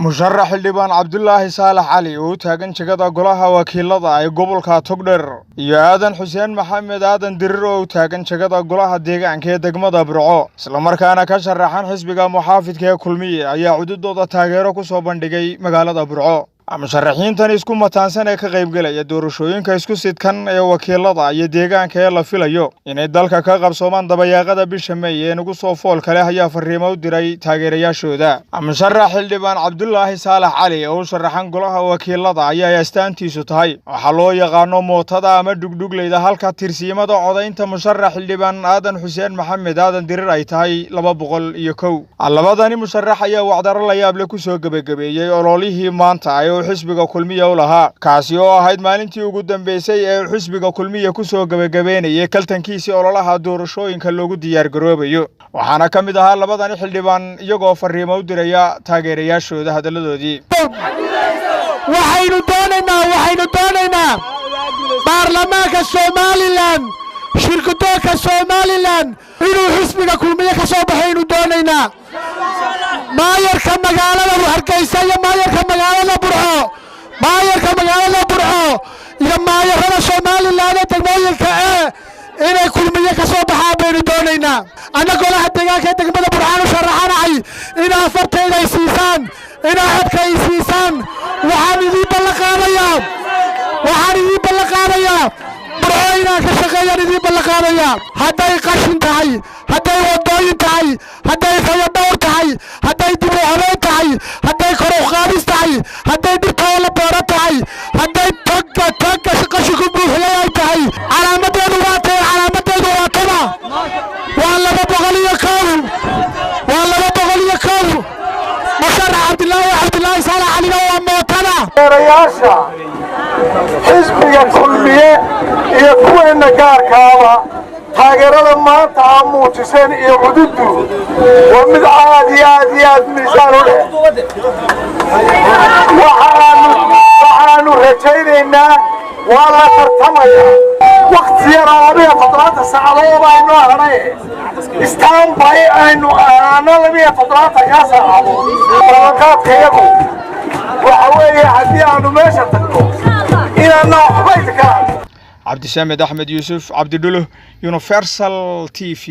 musharax xildhibaan Cabdullaahi Saalax Cali oo taagan jagada golaha wakiilada ee gobolka Togdheer iyo Aadan Xuseen Maxamed Aadan Dirir oo taagan jagada golaha deegaanka ee degmada Burco isla markaana ka sharaxan xisbiga muxaafidka ee Kulmiye ayaa cududooda taageero ku soo bandhigay magaalada Burco musharaxiintan isku mataansan ee ka qaybgalaya doorashooyinka isku sidkan ee wakiilada iyo deegaanka ee la filayo inay dalka ka qabsoomaan dabayaaqada bisha May ee ugu soo fool kale ayaa fariimo u diray taageerayaashooda musharax xildhibaan Cabdullaahi Saalax Cali oo sharaxan golaha wakiilada ayaa astaantiisu tahay waxa loo yaqaano mootada ama dugdugleyda halka tirsiimada codaynta musharax xildhibaan Aadan Xuseen Maxamed Aadan Dirir ay tahay 201 labadani musharax ayaa wacdaro la yaab leh ku soo gabagabeeyay ololihii maanta xisbiga Kulmiye u lahaa kaasi oo ahayd maalintii ugu dambeysay ee xisbiga Kulmiye ku soo gabagabeynayay kaltankiisii ololaha doorashooyinka loogu diyaar garoobayo waxaana ka mid ahaa labadani xildhibaan iyagoo fariimo u diraya taageerayaashooda hadaladoodii waxaynu doonaynaa baarlamaanka Soomaaliland shirkadooda Soomaaliland inuu xisbiga Kulmiye ka soo baxaynu doonaynaa maayarka magaalada Hargeysa iyo maayarka magaalada Burco iyo maayarada Soomaaliland ee degmooyinka inay Kulmiye ka soo baxaan baynu doonaynaa anagoo la deegaanka degmada Burco u sharaxanahay in afartayda ay siisaan in codka ay siisaan waxaan idin balaqaadayaa Burco ka shaqeeyaan idin balaqaadayaa haday qashin tahay haday wadooyin tahay haday fayadhowr tahay haday dib u habeyn tahay haday kor u qaadis tahay haday dhibta la beero tahay haday tagga qashin ku buuxiyay tahay calaamadeedu waa tama waa 201 musharax Cabdullaahi Saalax Cali waa mootada taageerayaasha xisbiga Kulmiye iyo kuweena gaarkaaba taageerada maanta muujiseen iyo cududu waa mid aad miisaan u leh waxaanu rajaynaynaa waa la tartamayaa waqti yar oo 14 saacadood aynu ahnay istaanbay aynu aana 14 ka saacadood ballanqaadkayagu waxa weeye haddii aanu meesha tagno inaana waxba idinka عبد السامد أحمد يوسف عبد الدلو Universal TV